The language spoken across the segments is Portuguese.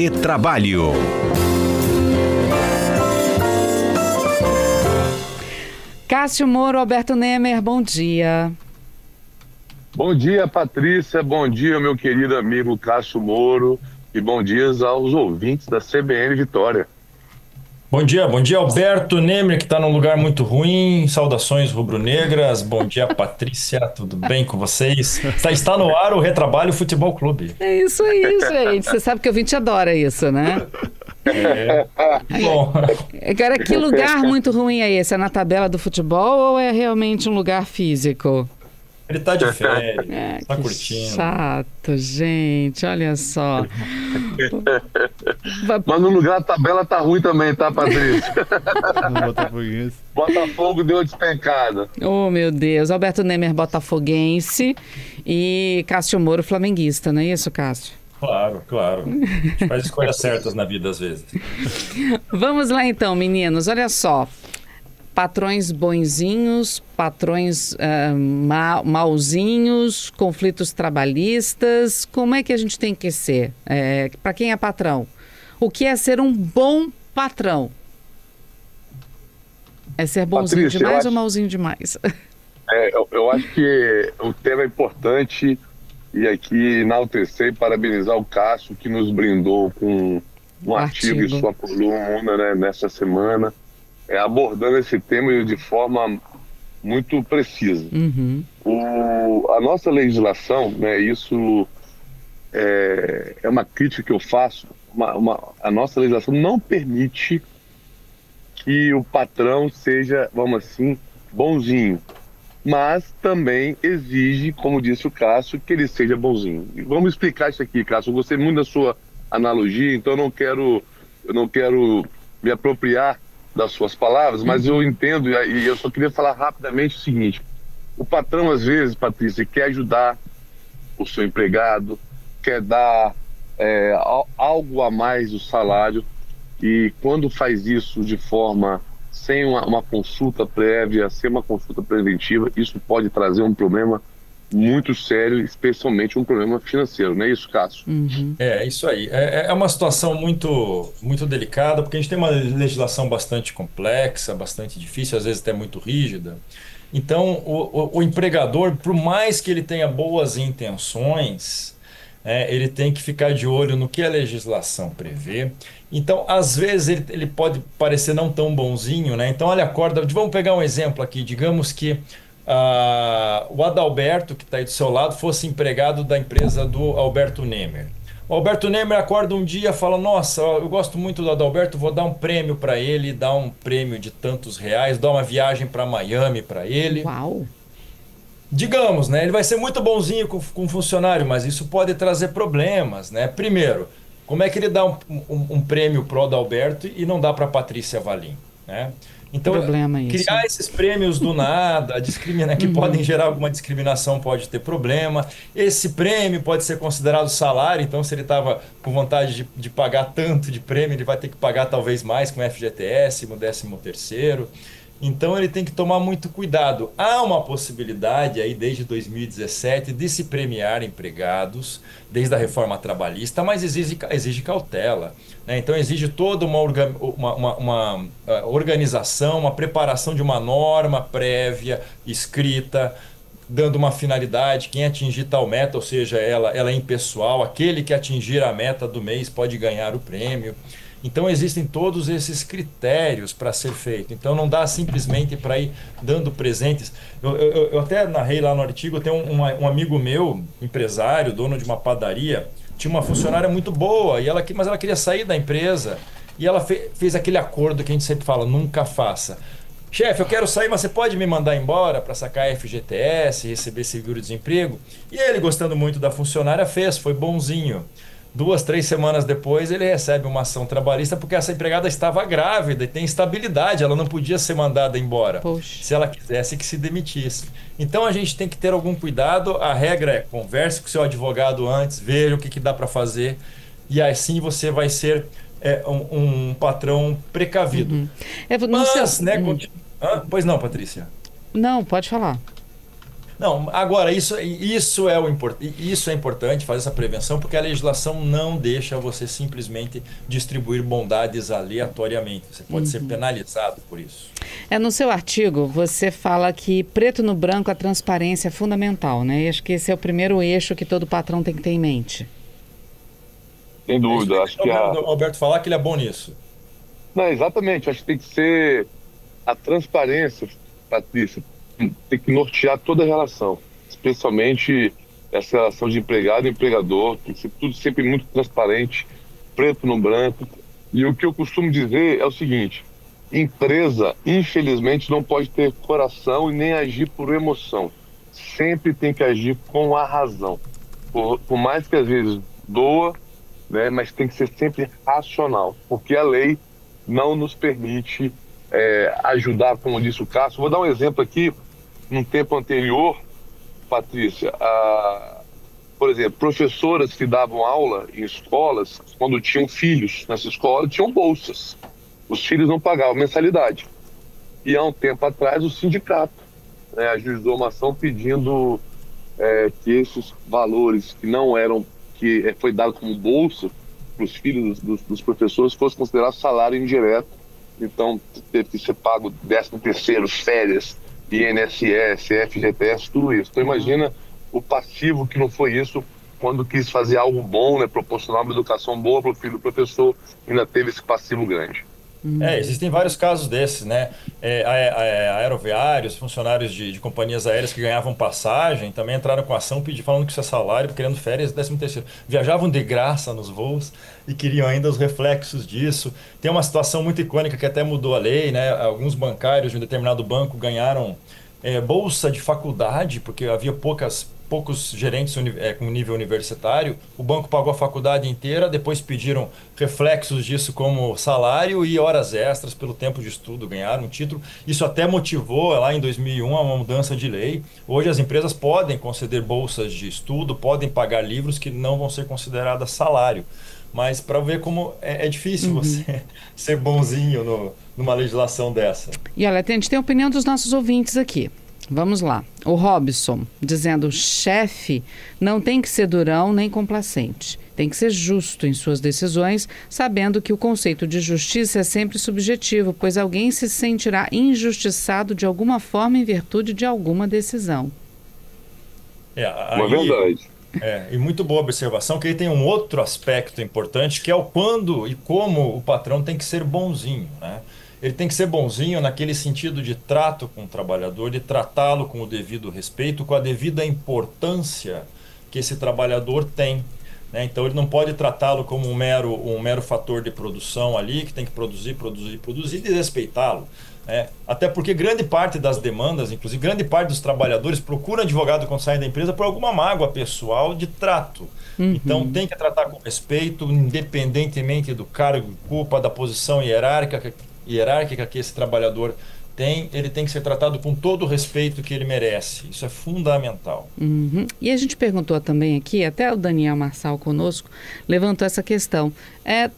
Retrabalho. Cássio Moro, Alberto Nemer, bom dia. Bom dia, Patrícia. Bom dia, meu querido amigo Cássio Moro. E bom dia aos ouvintes da CBN Vitória. Bom dia, Alberto Nemer, que está num lugar muito ruim. Saudações rubro-negras. Bom dia, Patrícia. Tudo bem com vocês? Está no ar o Retrabalho Futebol Clube. É isso aí, gente. Você sabe que o ouvinte adora isso, né? Bom. Agora, que lugar muito ruim é esse? É na tabela do futebol ou é realmente um lugar físico? Ele tá de férias, tá que curtindo. Chato, gente, olha só. Mas no lugar a tabela tá ruim também, tá, Patrícia? Botafogo deu uma despencada. Oh, meu Deus. Alberto Nemer, botafoguense, e Cássio Moro, flamenguista, não é isso, Cássio? Claro. A gente faz escolhas certas na vida às vezes. Vamos lá então, meninos. Olha só. Patrões bonzinhos, patrões mauzinhos, conflitos trabalhistas. Como é que a gente tem que ser? Para quem é patrão? O que é ser um bom patrão? É ser bonzinho, Patrícia, demais ou mauzinho demais? Eu acho que o tema é importante e aqui enaltecer e parabenizar o Cássio, que nos brindou com um artigo em sua coluna, né, nessa semana. Abordando esse tema de forma muito precisa. Uhum. A nossa legislação, né, isso é uma crítica que eu faço, a nossa legislação não permite que o patrão seja, vamos assim, bonzinho, mas também exige, como disse o Cássio, que ele seja bonzinho. E vamos explicar isso aqui, Cássio. Eu gostei muito da sua analogia, então eu não quero me apropriar das suas palavras, mas eu entendo e eu só queria falar rapidamente o seguinte: o patrão às vezes, Patrícia, quer ajudar o seu empregado, quer dar algo a mais do salário, e quando faz isso de forma sem uma consulta prévia, sem uma consulta preventiva, isso pode trazer um problema muito sério, especialmente um problema financeiro, não é isso, Cássio? Uhum. É isso aí. É uma situação muito, muito delicada, porque a gente tem uma legislação bastante complexa, bastante difícil, às vezes até muito rígida. Então, o empregador, por mais que ele tenha boas intenções, ele tem que ficar de olho no que a legislação prevê. Então, às vezes, ele pode parecer não tão bonzinho, né? Então, olha, vamos pegar um exemplo aqui. Digamos que o Adalberto, que está aí do seu lado, fosse empregado da empresa do Alberto Nemer. O Alberto Nemer acorda um dia e fala: nossa, eu gosto muito do Adalberto, vou dar um prêmio para ele, dar um prêmio de tantos reais, dar uma viagem para Miami para ele. Uau! Digamos, né? Ele vai ser muito bonzinho com o funcionário, mas isso pode trazer problemas, né? Primeiro, como é que ele dá um prêmio pro Adalberto e não dá para Patrícia Valim, né? Então, criar esses prêmios do nada, que podem gerar alguma discriminação, pode ter problema. Esse prêmio pode ser considerado salário, então se ele estava com vontade de pagar tanto de prêmio, ele vai ter que pagar talvez mais com FGTS, no 13º. Então ele tem que tomar muito cuidado. Há uma possibilidade aí desde 2017 de se premiar empregados, desde a reforma trabalhista, mas exige cautela, né? Então exige toda uma organização, uma preparação de uma norma prévia, escrita, dando uma finalidade: quem atingir tal meta, ou seja, ela é impessoal, aquele que atingir a meta do mês pode ganhar o prêmio. Então existem todos esses critérios para ser feito. Então não dá simplesmente para ir dando presentes. Eu até narrei lá no artigo, tem um amigo meu, empresário, dono de uma padaria, tinha uma funcionária muito boa, mas ela queria sair da empresa, e ela fez aquele acordo que a gente sempre fala: nunca faça. Chefe, eu quero sair, mas você pode me mandar embora para sacar FGTS, receber seguro-desemprego? E ele, gostando muito da funcionária, foi bonzinho. 2, 3 semanas depois, ele recebe uma ação trabalhista porque essa empregada estava grávida e tem estabilidade, ela não podia ser mandada embora. Poxa. Se ela quisesse que se demitisse. Então a gente tem que ter algum cuidado. A regra é: converse com o seu advogado antes, veja o que dá para fazer, e assim você vai ser um patrão precavido. Uhum. Mas, né, pois não, Patrícia? Não, pode falar. Não, agora, isso é importante fazer essa prevenção, porque a legislação não deixa você simplesmente distribuir bondades aleatoriamente. Você pode ser penalizado por isso. No seu artigo, você fala que preto no branco a transparência é fundamental, né? E acho que esse é o primeiro eixo que todo patrão tem que ter em mente. Sem dúvida. Acho que o Alberto falar que ele é bom nisso. Não, exatamente. Acho que tem que ser a transparência, Patrícia, tem que nortear toda a relação, especialmente essa relação de empregado e empregador, tem que ser tudo sempre muito transparente, preto no branco. E o que eu costumo dizer é o seguinte: empresa, infelizmente, não pode ter coração e nem agir por emoção. Sempre tem que agir com a razão. Por mais que às vezes doa, né, mas tem que ser sempre racional, porque a lei não nos permite ajudar, como disse o Cássio. Vou dar um exemplo aqui. Num tempo anterior, Patrícia, por exemplo, professoras que davam aula em escolas, quando tinham filhos nessa escola, tinham bolsas. Os filhos não pagavam mensalidade. E há um tempo atrás, o sindicato ajuizou uma ação pedindo que esses valores que não eram, que foi dado como bolsa para os filhos dos professores, fosse considerado salário indireto. Então, teve que ser pago 13º, férias, INSS, FGTS, tudo isso. Então, imagina o passivo que não foi isso quando quis fazer algo bom, né, proporcionar uma educação boa para o filho do professor, ainda teve esse passivo grande. Existem vários casos desses, né? Aeroviários, funcionários de companhias aéreas que ganhavam passagem também entraram com ação falando que isso é salário, querendo férias, 13º. Viajavam de graça nos voos e queriam ainda os reflexos disso. Tem uma situação muito icônica que até mudou a lei, né? Alguns bancários de um determinado banco ganharam bolsa de faculdade, porque havia poucos gerentes com nível universitário. O banco pagou a faculdade inteira, depois pediram reflexos disso como salário e horas extras pelo tempo de estudo, ganharam um título. Isso até motivou lá em 2001 uma mudança de lei. Hoje as empresas podem conceder bolsas de estudo, podem pagar livros que não vão ser consideradas salário. Mas para ver como é difícil você ser bonzinho numa legislação dessa. E olha, a gente tem a opinião dos nossos ouvintes aqui. Vamos lá. O Robson dizendo: chefe não tem que ser durão nem complacente. Tem que ser justo em suas decisões, sabendo que o conceito de justiça é sempre subjetivo, pois alguém se sentirá injustiçado de alguma forma em virtude de alguma decisão. Uma verdade. E muito boa observação, que aí tem um outro aspecto importante, que é o quando e como o patrão tem que ser bonzinho, né? Ele tem que ser bonzinho naquele sentido de trato com o trabalhador, de tratá-lo com o devido respeito, com a devida importância que esse trabalhador tem, né? Então ele não pode tratá-lo como um mero fator de produção ali, que tem que produzir e desrespeitá-lo. Até porque grande parte das demandas, inclusive grande parte dos trabalhadores, procura advogado quando saem da empresa por alguma mágoa pessoal de trato. Então tem que tratar com respeito, independentemente do cargo, culpa, da posição hierárquica que esse trabalhador tem, ele tem que ser tratado com todo o respeito que ele merece. Isso é fundamental. E a gente perguntou também aqui, até o Daniel Marçal conosco levantou essa questão.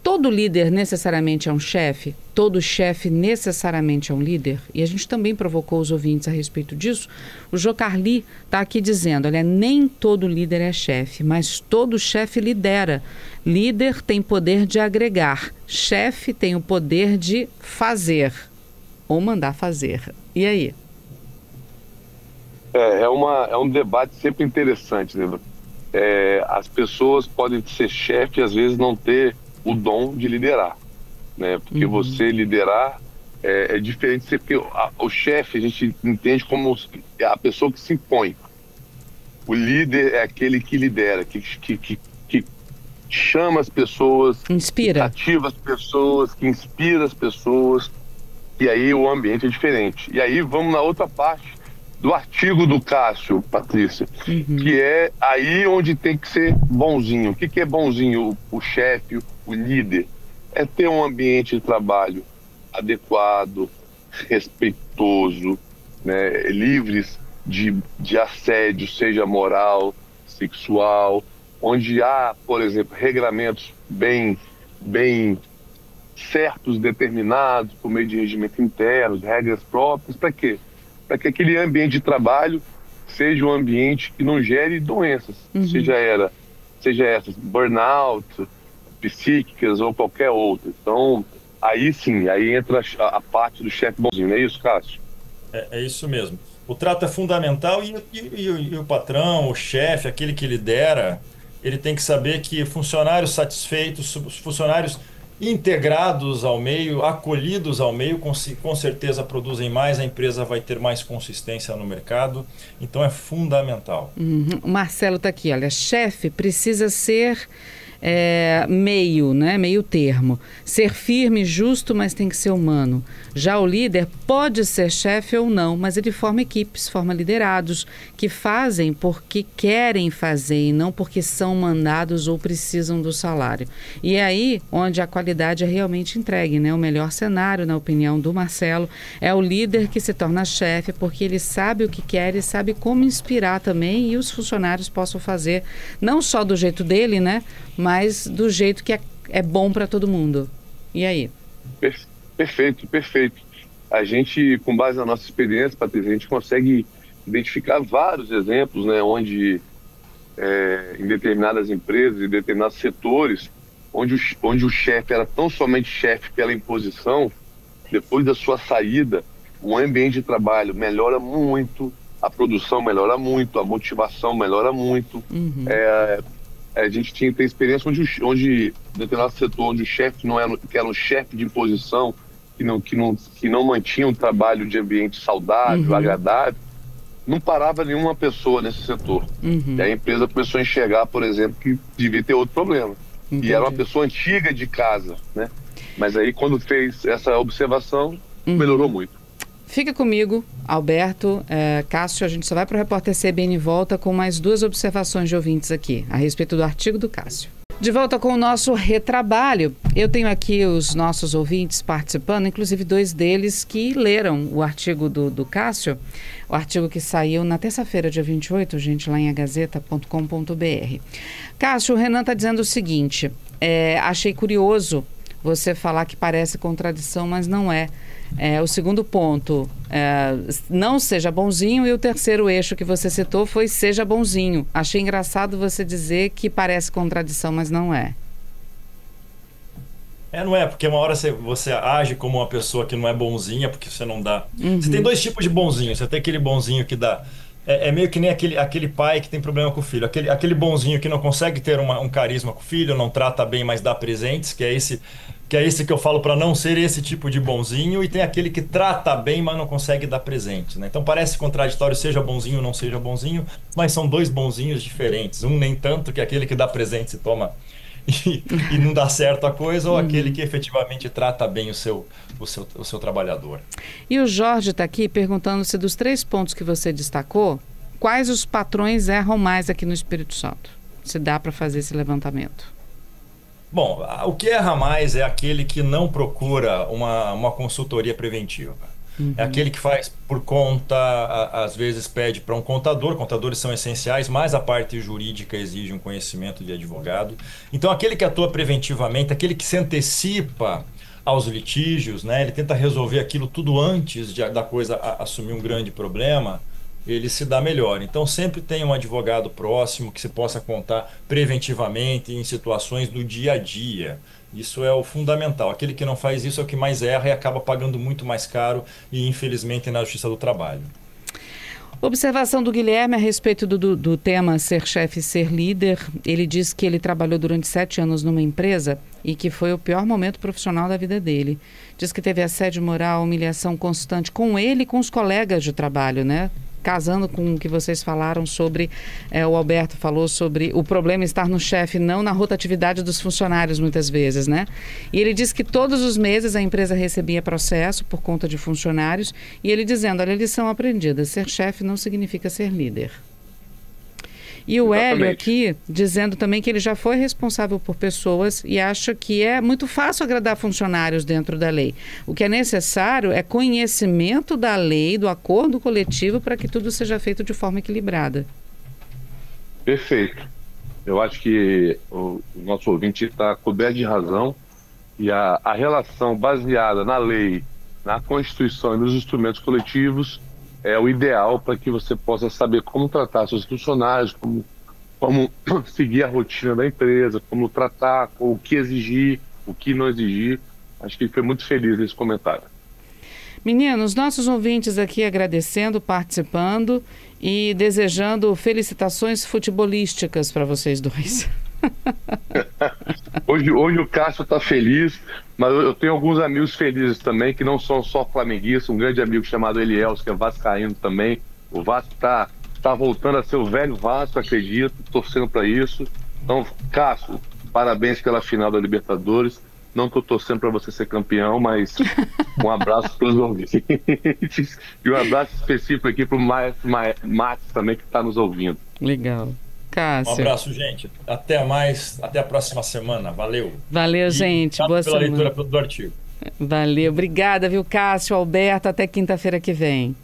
Todo líder necessariamente é um chefe? Todo chefe necessariamente é um líder? E a gente também provocou os ouvintes a respeito disso. O Jô Carli está aqui dizendo: olha, nem todo líder é chefe, mas todo chefe lidera. Líder tem poder de agregar, chefe tem o poder de fazer ou mandar fazer. E aí? É um debate sempre interessante, né? As pessoas podem ser chefe e às vezes não ter o dom de liderar, né? Porque você liderar é diferente de ser, porque o chefe a gente entende como a pessoa que se impõe. O líder é aquele que lidera, que chama as pessoas, inspira, que ativa as pessoas, que inspira as pessoas, e aí o ambiente é diferente. E aí vamos na outra parte do artigo do Cássio, Patrícia, que é aí onde tem que ser bonzinho. O que é bonzinho? O chefe, o líder, é ter um ambiente de trabalho adequado, respeitoso, né, livres de assédio, seja moral, sexual, onde há, por exemplo, regramentos bem certos, determinados, por meio de regimento interno, regras próprias. Para quê? Para que aquele ambiente de trabalho seja um ambiente que não gere doenças, seja essas burnout, psíquicas ou qualquer outra. Então, aí sim, aí entra a parte do chefe bonzinho, não é isso, Cássio? É isso mesmo. O trato é fundamental e o patrão, o chefe, aquele que lidera, ele tem que saber que funcionários satisfeitos, funcionários integrados ao meio, acolhidos ao meio, com certeza produzem mais, a empresa vai ter mais consistência no mercado. Então é fundamental. O Marcelo está aqui, olha, chefe precisa ser meio, né? Meio termo. Ser firme e justo, mas tem que ser humano. Já o líder pode ser chefe ou não, mas ele forma equipes, forma liderados que fazem porque querem fazer e não porque são mandados ou precisam do salário. E é aí onde a qualidade é realmente entregue, né? O melhor cenário, na opinião do Marcelo, é o líder que se torna chefe porque ele sabe o que quer e sabe como inspirar também e os funcionários possam fazer, não só do jeito dele, né? Mas do jeito que é bom para todo mundo. E aí? Perfeito. A gente, com base na nossa experiência, Patrícia, a gente consegue identificar vários exemplos, né, onde em determinadas empresas, em determinados setores, onde o chefe era tão somente chefe pela imposição, depois da sua saída, o ambiente de trabalho melhora muito, a produção melhora muito, a motivação melhora muito. A gente tem experiência onde determinado setor, onde o chefe que era um chefe de imposição, que não mantinha um trabalho de ambiente saudável, agradável, não parava nenhuma pessoa nesse setor. E a empresa começou a enxergar, por exemplo, que devia ter outro problema. Entendi. E era uma pessoa antiga de casa, né? Mas aí, quando fez essa observação, melhorou muito. Fica comigo, Alberto, Cássio, a gente só vai para o Repórter CBN e volta com mais 2 observações de ouvintes aqui, a respeito do artigo do Cássio. De volta com o nosso retrabalho, eu tenho aqui os nossos ouvintes participando, inclusive 2 deles que leram o artigo do Cássio, o artigo que saiu na terça-feira, dia 28, gente, lá em agazeta.com.br. Cássio, o Renan está dizendo o seguinte, achei curioso você falar que parece contradição, mas não é. O segundo ponto, não seja bonzinho, e o terceiro eixo que você citou foi seja bonzinho. Achei engraçado você dizer que parece contradição, mas não é. Não é, porque uma hora você age como uma pessoa que não é bonzinha, porque você não dá. Você tem 2 tipos de bonzinho. Você tem aquele bonzinho que dá... É meio que nem aquele pai que tem problema com o filho. Aquele bonzinho que não consegue ter um carisma com o filho, não trata bem, mas dá presentes, que é esse que eu falo para não ser esse tipo de bonzinho, e tem aquele que trata bem, mas não consegue dar presentes, né? Então parece contraditório, seja bonzinho ou não seja bonzinho, mas são 2 bonzinhos diferentes. Um nem tanto, que é aquele que dá presentes e toma e não dá certo a coisa, ou aquele que efetivamente trata bem o seu trabalhador. E o Jorge está aqui perguntando se dos 3 pontos que você destacou, quais os patrões erram mais aqui no Espírito Santo? Se dá para fazer esse levantamento. Bom, o que erra mais é aquele que não procura uma consultoria preventiva. É aquele que faz por conta, às vezes pede para um contador. Contadores são essenciais, mas a parte jurídica exige um conhecimento de advogado. Então, aquele que atua preventivamente, aquele que se antecipa aos litígios, né? Ele tenta resolver aquilo tudo antes da coisa assumir um grande problema, ele se dá melhor. Então sempre tem um advogado próximo que se possa contar preventivamente em situações do dia a dia. Isso é o fundamental. Aquele que não faz isso é o que mais erra e acaba pagando muito mais caro, e infelizmente na Justiça do Trabalho. Observação do Guilherme a respeito do tema ser chefe e ser líder. Ele diz que ele trabalhou durante 7 anos numa empresa e que foi o pior momento profissional da vida dele. Diz que teve assédio moral, humilhação constante com ele e com os colegas de trabalho, né? Casando com o que vocês falaram sobre, o Alberto falou sobre o problema estar no chefe, não na rotatividade dos funcionários muitas vezes, né? E ele disse que todos os meses a empresa recebia processo por conta de funcionários, e ele dizendo, olha, lição aprendida, ser chefe não significa ser líder. E o Hélio aqui dizendo também que ele já foi responsável por pessoas e acha que é muito fácil agradar funcionários dentro da lei. O que é necessário é conhecimento da lei, do acordo coletivo, para que tudo seja feito de forma equilibrada. Perfeito. Eu acho que o nosso ouvinte está coberto de razão, e a relação baseada na lei, na Constituição e nos instrumentos coletivos é o ideal para que você possa saber como tratar seus funcionários, como seguir a rotina da empresa, como tratar, o que exigir, o que não exigir. Acho que ele foi muito feliz nesse comentário. Meninos, nossos ouvintes aqui agradecendo, participando e desejando felicitações futebolísticas para vocês dois. Hoje o Cássio está feliz, mas eu tenho alguns amigos felizes também, que não são só flamenguistas. Um grande amigo chamado Elielso, que é vascaíno também. O Vasco tá voltando a ser o velho Vasco, acredito, torcendo para isso. Então, Cássio, parabéns pela final da Libertadores. Não estou torcendo para você ser campeão, mas um abraço para os ouvintes. E um abraço específico aqui para o Max também, que está nos ouvindo. Legal. Cássio. Um abraço, gente. Até mais. Até a próxima semana. Valeu. Valeu, gente. Boa pela semana. leitura do artigo. Valeu. Obrigada, viu, Cássio, Alberto. Até quinta-feira que vem.